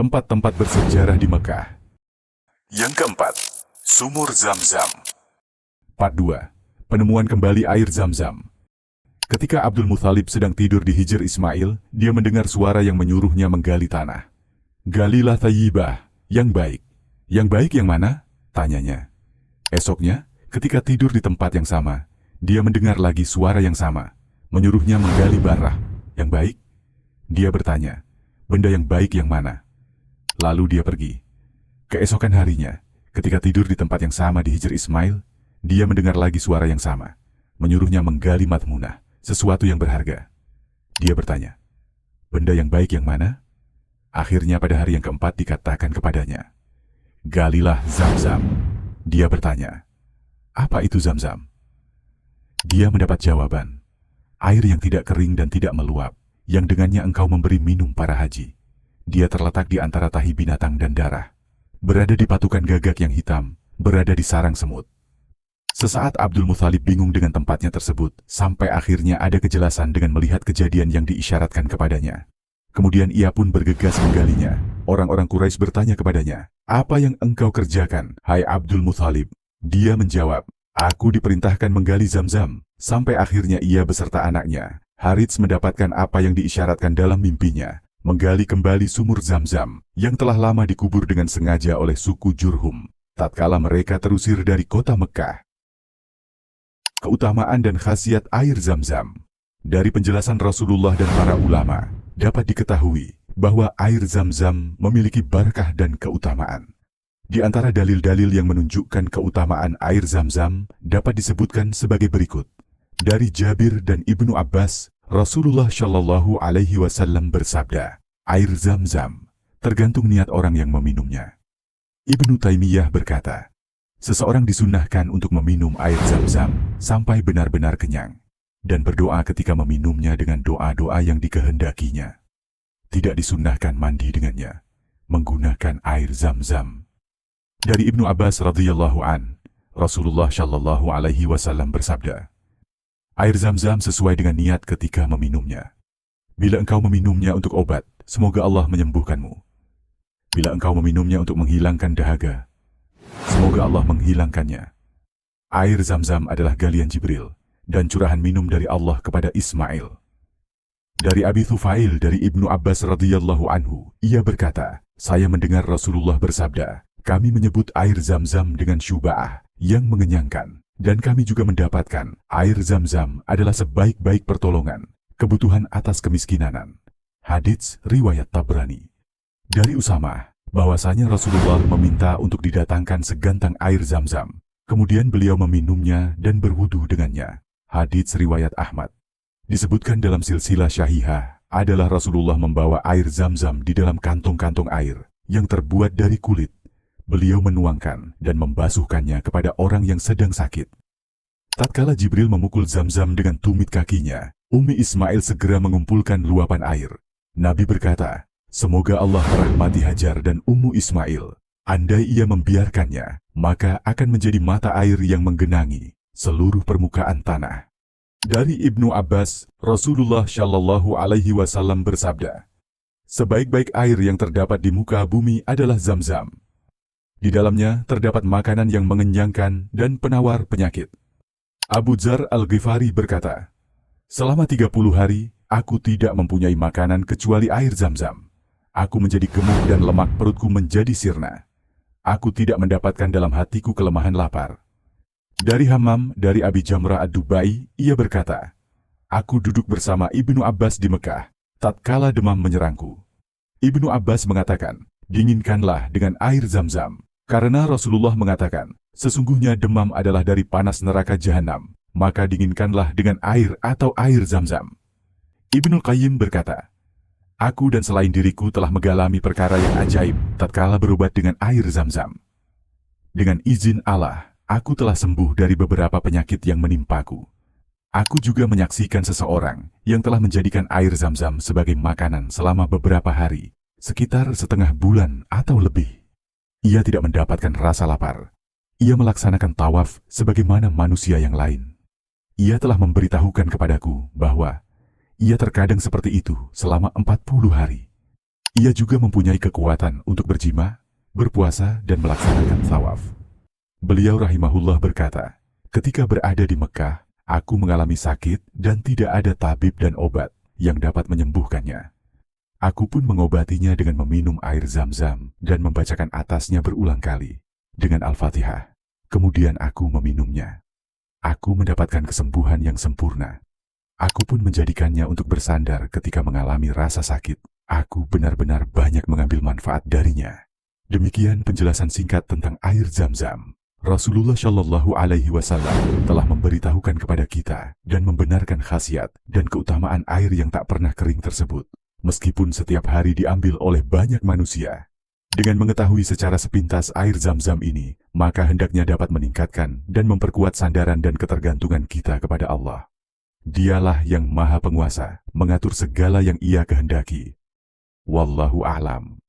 tempat-tempat bersejarah di Mekah. Yang keempat, Sumur Zam-Zam. Part 2. Penemuan kembali air Zam-Zam. Ketika Abdul Muthalib sedang tidur di Hijr Ismail, dia mendengar suara yang menyuruhnya menggali tanah. "Galilah Thayyibah, yang baik." "Yang baik yang mana?" tanyanya. Esoknya, ketika tidur di tempat yang sama, dia mendengar lagi suara yang sama, menyuruhnya menggali Barrah. "Yang baik?" Dia bertanya, "Benda yang baik yang mana?" Lalu dia pergi. Keesokan harinya, ketika tidur di tempat yang sama di Hijr Ismail, dia mendengar lagi suara yang sama, menyuruhnya menggali Madmunah, sesuatu yang berharga. Dia bertanya, "Benda yang baik yang mana?" Akhirnya pada hari yang keempat dikatakan kepadanya, "Galilah Zam-Zam." Dia bertanya, "Apa itu Zam-Zam?" Dia mendapat jawaban, "Air yang tidak kering dan tidak meluap, yang dengannya engkau memberi minum para haji. Dia terletak di antara tahi binatang dan darah, berada di patukan gagak yang hitam, berada di sarang semut." Sesaat Abdul Muthalib bingung dengan tempatnya tersebut, sampai akhirnya ada kejelasan dengan melihat kejadian yang diisyaratkan kepadanya. Kemudian ia pun bergegas menggalinya. Orang-orang Quraisy bertanya kepadanya, "Apa yang engkau kerjakan, hai Abdul Muthalib?" Dia menjawab, "Aku diperintahkan menggali Zam-Zam." Sampai akhirnya ia beserta anaknya, Harits, mendapatkan apa yang diisyaratkan dalam mimpinya, menggali kembali sumur Zam-Zam yang telah lama dikubur dengan sengaja oleh suku Jurhum tatkala mereka terusir dari kota Mekah. Keutamaan dan khasiat air Zam-Zam. Dari penjelasan Rasulullah dan para ulama, dapat diketahui bahwa air Zam-Zam memiliki barakah dan keutamaan. Di antara dalil-dalil yang menunjukkan keutamaan air Zam-Zam dapat disebutkan sebagai berikut. Dari Jabir dan Ibnu Abbas, Rasulullah Shallallahu Alaihi Wasallam bersabda, "Air Zam-Zam tergantung niat orang yang meminumnya." Ibnu Taimiyah berkata, seseorang disunnahkan untuk meminum air Zam-Zam sampai benar-benar kenyang, dan berdoa ketika meminumnya dengan doa-doa yang dikehendakinya. Tidak disunnahkan mandi dengannya, menggunakan air Zam-Zam. Dari Ibnu Abbas radhiyallahu an, Rasulullah Shallallahu Alaihi Wasallam bersabda, "Air Zam-Zam sesuai dengan niat ketika meminumnya. Bila engkau meminumnya untuk obat, semoga Allah menyembuhkanmu. Bila engkau meminumnya untuk menghilangkan dahaga, semoga Allah menghilangkannya." Air Zam-Zam adalah galian Jibril dan curahan minum dari Allah kepada Ismail. Dari Abi Thufail dari Ibnu Abbas radhiyallahu anhu, ia berkata, "Saya mendengar Rasulullah bersabda, kami menyebut air Zam-Zam dengan syuba'ah yang mengenyangkan, dan kami juga mendapatkan air Zam-Zam adalah sebaik-baik pertolongan, kebutuhan atas kemiskinanan." Hadits riwayat Tabrani. Dari Usamah, bahwasanya Rasulullah meminta untuk didatangkan segantang air Zam-Zam, kemudian beliau meminumnya dan berwudu dengannya. Hadits riwayat Ahmad. Disebutkan dalam silsilah syahihah adalah Rasulullah membawa air Zam-Zam di dalam kantong-kantong air yang terbuat dari kulit. Beliau menuangkan dan membasuhkannya kepada orang yang sedang sakit. Tatkala Jibril memukul Zam-Zam dengan tumit kakinya, Ummi Ismail segera mengumpulkan luapan air. Nabi berkata, "Semoga Allah merahmati Hajar dan Ummu Ismail. Andai ia membiarkannya, maka akan menjadi mata air yang menggenangi seluruh permukaan tanah." Dari Ibnu Abbas, Rasulullah Shallallahu Alaihi Wasallam bersabda, "Sebaik-baik air yang terdapat di muka bumi adalah Zam-Zam. Di dalamnya terdapat makanan yang mengenyangkan dan penawar penyakit." Abu Dzar Al-Ghifari berkata, "Selama 30 hari, aku tidak mempunyai makanan kecuali air Zam-Zam. Aku menjadi gemuk dan lemak perutku menjadi sirna. Aku tidak mendapatkan dalam hatiku kelemahan lapar." Dari Hammam, dari Abi Jamrah Ad-Dubai, ia berkata, "Aku duduk bersama Ibnu Abbas di Mekah, tatkala demam menyerangku. Ibnu Abbas mengatakan, 'Dinginkanlah dengan air Zam-Zam,' karena Rasulullah mengatakan, sesungguhnya demam adalah dari panas neraka Jahanam, maka dinginkanlah dengan air atau air Zam-Zam." Ibnu Qayyim berkata, "Aku dan selain diriku telah mengalami perkara yang ajaib tatkala berobat dengan air Zam-Zam. Dengan izin Allah, aku telah sembuh dari beberapa penyakit yang menimpaku. Aku juga menyaksikan seseorang yang telah menjadikan air Zam-Zam sebagai makanan selama beberapa hari, sekitar setengah bulan atau lebih. Ia tidak mendapatkan rasa lapar. Ia melaksanakan tawaf sebagaimana manusia yang lain. Ia telah memberitahukan kepadaku bahwa ia terkadang seperti itu selama 40 hari. Ia juga mempunyai kekuatan untuk berjima, berpuasa, dan melaksanakan tawaf. Beliau rahimahullah berkata, ketika berada di Mekah, aku mengalami sakit dan tidak ada tabib dan obat yang dapat menyembuhkannya. Aku pun mengobatinya dengan meminum air zam-zam dan membacakan atasnya berulang kali dengan Al-Fatihah. Kemudian aku meminumnya. Aku mendapatkan kesembuhan yang sempurna. Aku pun menjadikannya untuk bersandar ketika mengalami rasa sakit. Aku benar-benar banyak mengambil manfaat darinya. Demikian penjelasan singkat tentang air zam-zam. Rasulullah Shallallahu Alaihi Wasallam telah memberitahukan kepada kita dan membenarkan khasiat dan keutamaan air yang tak pernah kering tersebut. Meskipun setiap hari diambil oleh banyak manusia. Dengan mengetahui secara sepintas air zam-zam ini, maka hendaknya dapat meningkatkan dan memperkuat sandaran dan ketergantungan kita kepada Allah. Dialah yang maha penguasa, mengatur segala yang Ia kehendaki. Wallahu a'lam.